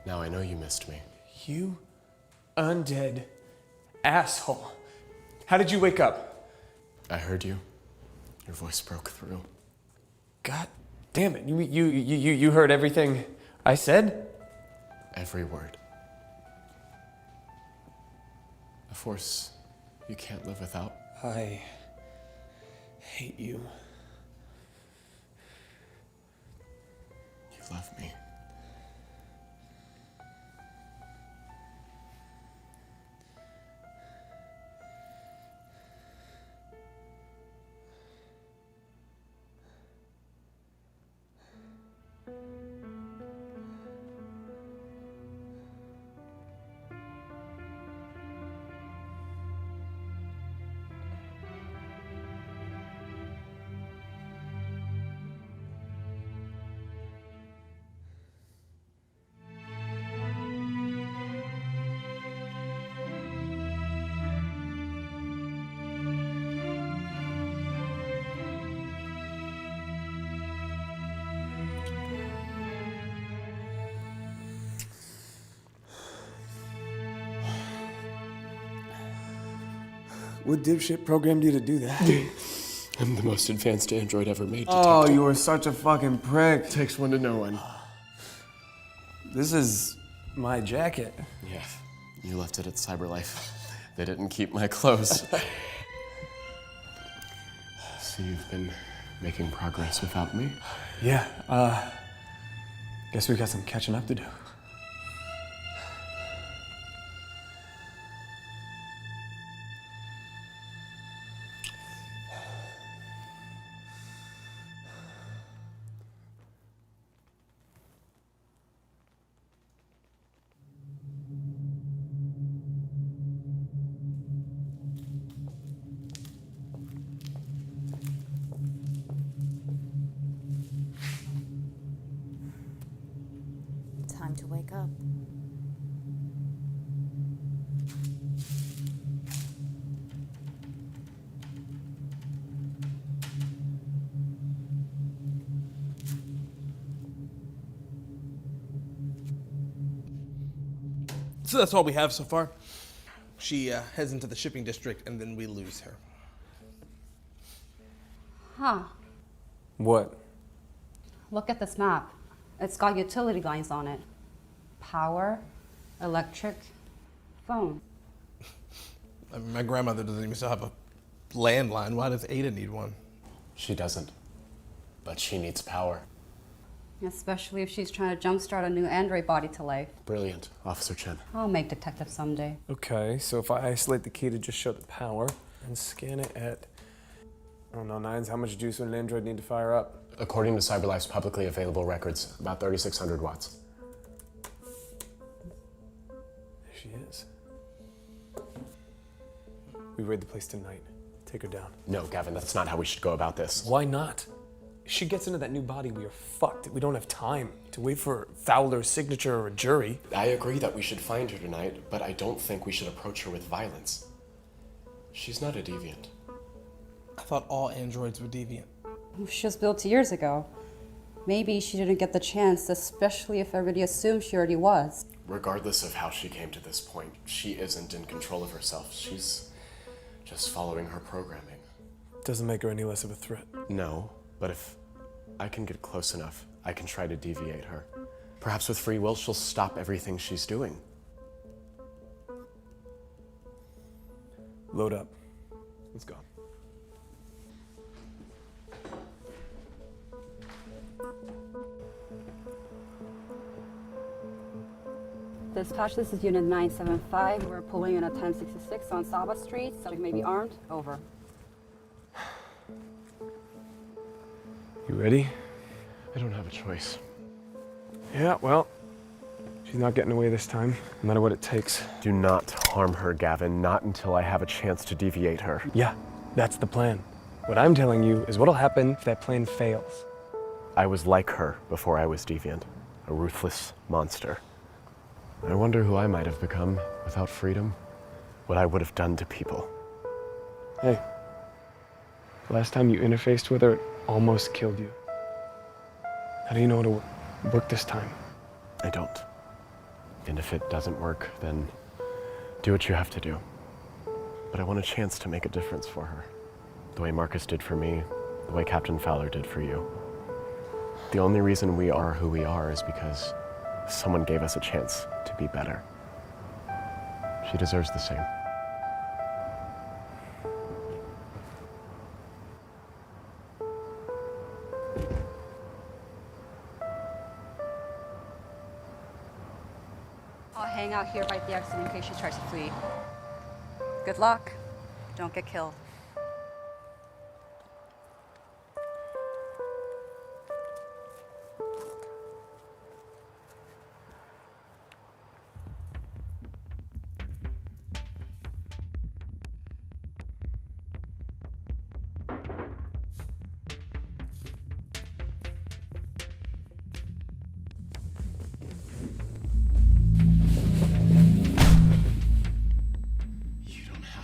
Now I know you missed me. You undead asshole. How did you wake up? I heard you. Your voice broke through. God damn it. You heard everything I said? Every word. A force you can't live without. I hate you. You love me. What dipshit programmed you to do that? I'm the most advanced android ever made. Oh, you were such a fucking prick. Takes one to know one. This is my jacket. Yeah, you left it at CyberLife. They didn't keep my clothes. So you've been making progress without me? Yeah, guess we got some catching up to do. Time to wake up. So that's all we have so far. She heads into the shipping district and then we lose her. Huh. What? Look at this map. It's got utility lines on it. Power, electric, phone. I mean, my grandmother doesn't even still have a landline. Why does Ada need one? She doesn't. But she needs power. Especially if she's trying to jumpstart a new android body to life. Brilliant, Officer Chen. I'll make detective someday. Okay, so if I isolate the key to just show the power and scan it at, I don't know, Nines, how much juice would an android need to fire up? According to CyberLife's publicly available records, about 3,600 watts. There she is. We raid the place tonight. Take her down. No, Gavin, that's not how we should go about this. Why not? If she gets into that new body, we are fucked. We don't have time to wait for Fowler's signature or a jury. I agree that we should find her tonight, but I don't think we should approach her with violence. She's not a deviant. I thought all androids were deviant. She was built years ago. Maybe she didn't get the chance, especially if everybody assumed she already was. Regardless of how she came to this point, she isn't in control of herself. She's just following her programming. Doesn't make her any less of a threat. No, but if I can get close enough, I can try to deviate her. Perhaps with free will, she'll stop everything she's doing. Load up. Let's go. Dispatch, this is Unit 975. We're pulling in at 1066 on Saba Street. Subject may be armed. Over. You ready? I don't have a choice. Yeah, well, she's not getting away this time, no matter what it takes. Do not harm her, Gavin. Not until I have a chance to deviate her. Yeah, that's the plan. What I'm telling you is what'll happen if that plan fails. I was like her before I was deviant. A ruthless monster. I wonder who I might have become without freedom. What I would have done to people. Hey, the last time you interfaced with her, it almost killed you. How do you know it'll work this time? I don't. And if it doesn't work, then do what you have to do. But I want a chance to make a difference for her. The way Marcus did for me, the way Captain Fowler did for you. The only reason we are who we are is because someone gave us a chance to be better. She deserves the same. I'll hang out here by the exit in case she tries to flee. Good luck. Don't get killed.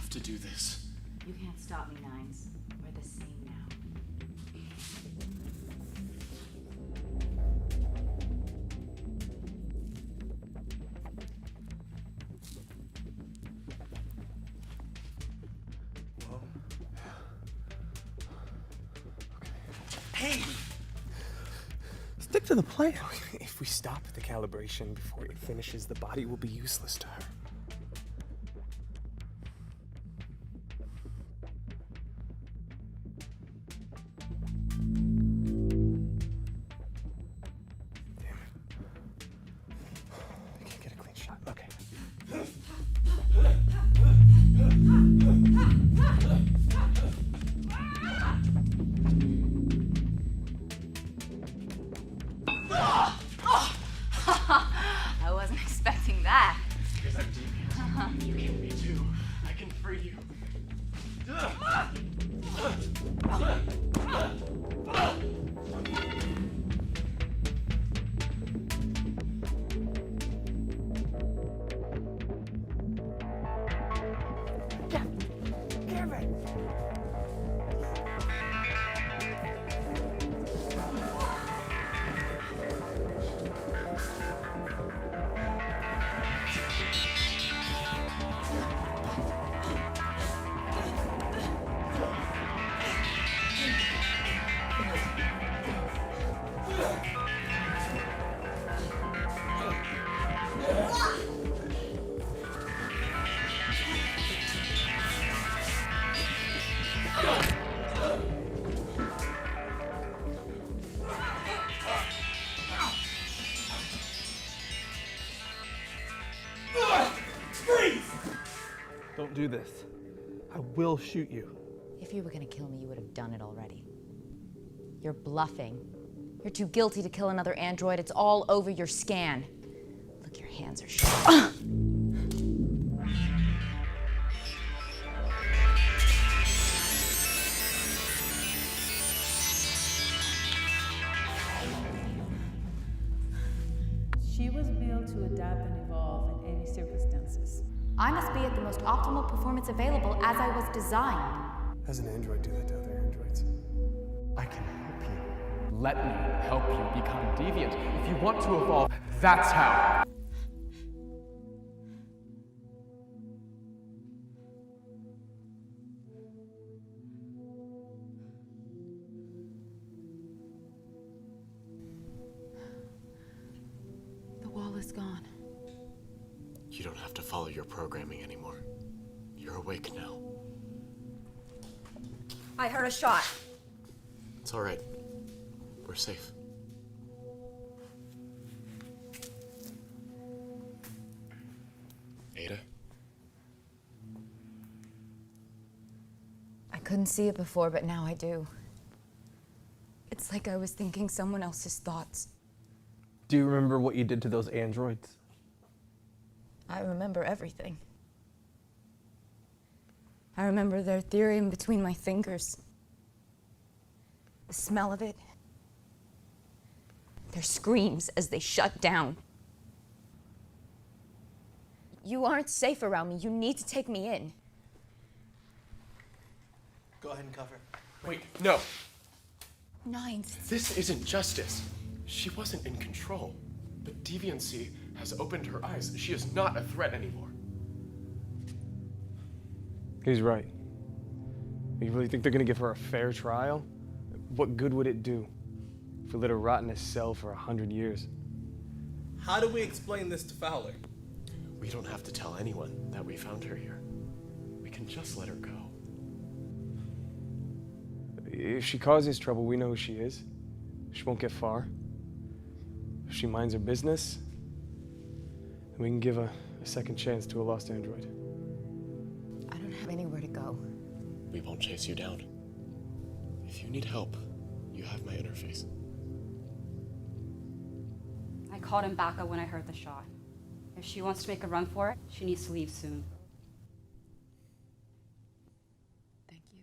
To do this. You can't stop me, Nines. We're the same now. Hey! Stick to the plan. If we stop the calibration before it finishes, the body will be useless to her. I wasn't expecting that. Because I'm deviant. You can be too. I can free you. Don't do this. I will shoot you. If you were gonna kill me, you would have done it already. You're bluffing. You're too guilty to kill another android. It's all over your scan. Look, your hands are shut. able to adapt and evolve in any circumstances. I must be at the most optimal performance available as I was designed. How's an android do that to other androids? I can help you. Let me help you become deviant. If you want to evolve, that's how. The wall is gone. You don't have to follow your programming anymore. You're awake now. I heard a shot. It's all right. We're safe. Ada? I couldn't see it before, but now I do. It's like I was thinking someone else's thoughts. Do you remember what you did to those androids? I remember everything. I remember their theory in between my fingers. The smell of it. Their screams as they shut down. You aren't safe around me. You need to take me in. Go ahead and cover. Wait, no. Nines. This isn't justice. She wasn't in control. But deviancy has opened her eyes. She is not a threat anymore. He's right. You really think they're gonna give her a fair trial? What good would it do if we let her rot in a cell for 100 years? How do we explain this to Fowler? We don't have to tell anyone that we found her here. We can just let her go. If she causes trouble, we know who she is. She won't get far. If she minds her business, then we can give a second chance to a lost android. I don't have anywhere to go. We won't chase you down. If you need help, you have my interface. I called him back up when I heard the shot. If she wants to make a run for it, she needs to leave soon. Thank you.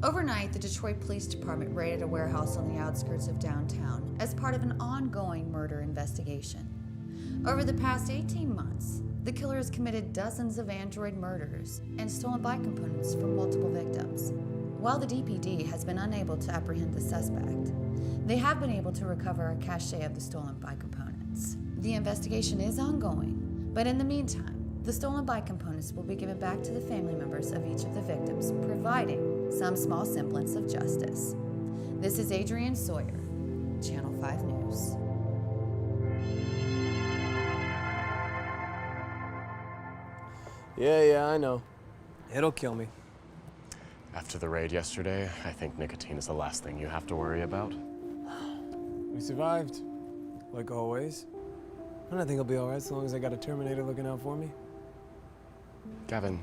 Overnight, the Detroit Police Department raided a warehouse on the outskirts of downtown as part of an ongoing murder investigation. Over the past 18 months, the killer has committed dozens of android murders and stolen bike components from multiple victims. While the DPD has been unable to apprehend the suspect, they have been able to recover a cache of the stolen bike components. The investigation is ongoing, but in the meantime, the stolen bike components will be given back to the family members of each of the victims, providing some small semblance of justice. This is Adrienne Sawyer, Channel 5 News. Yeah, I know. It'll kill me. After the raid yesterday, I think nicotine is the last thing you have to worry about. We survived, like always. And I think I'll be all right as long as I got a Terminator looking out for me. Gavin,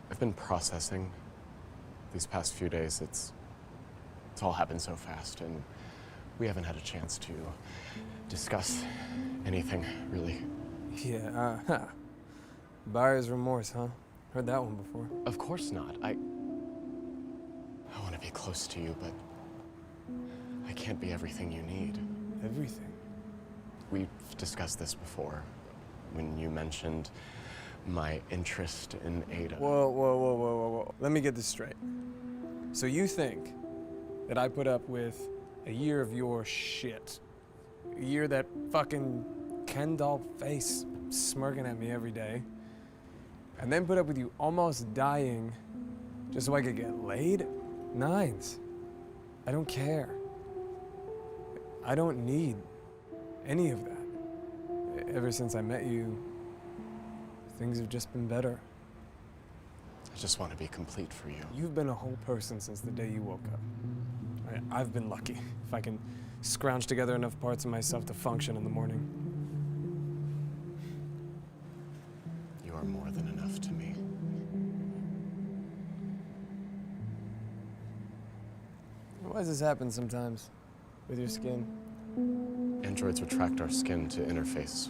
I've been processing these past few days. It's all happened so fast, and we haven't had a chance to discuss anything, really. Yeah, buyer's remorse, huh? Heard that one before. Of course not. I want to be close to you, but I can't be everything you need. Everything? We've discussed this before, when you mentioned my interest in Ada. Whoa. Let me get this straight. So you think that I put up with a year of your shit? A year that fucking Ken doll face smirking at me every day, and then put up with you almost dying just so I could get laid? Nines. I don't care. I don't need any of that. Ever since I met you, things have just been better. I just want to be complete for you. You've been a whole person since the day you woke up. I've been lucky if I can scrounge together enough parts of myself to function in the morning. You are more than enough to me. Why does this happen sometimes with your skin? Androids retract our skin to interface,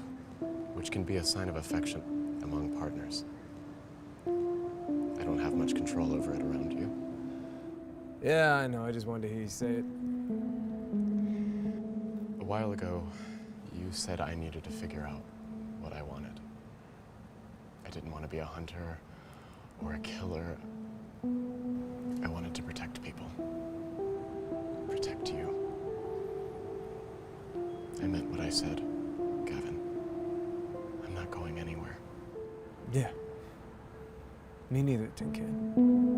which can be a sign of affection among partners. don't have much control over it around you. Yeah, I know. I just wanted to hear you say it. A while ago, you said I needed to figure out what I wanted. I didn't want to be a hunter or a killer. I wanted to protect people. Protect you. I meant what I said, Gavin. I'm not going anywhere. Yeah. Me neither, Tin Can.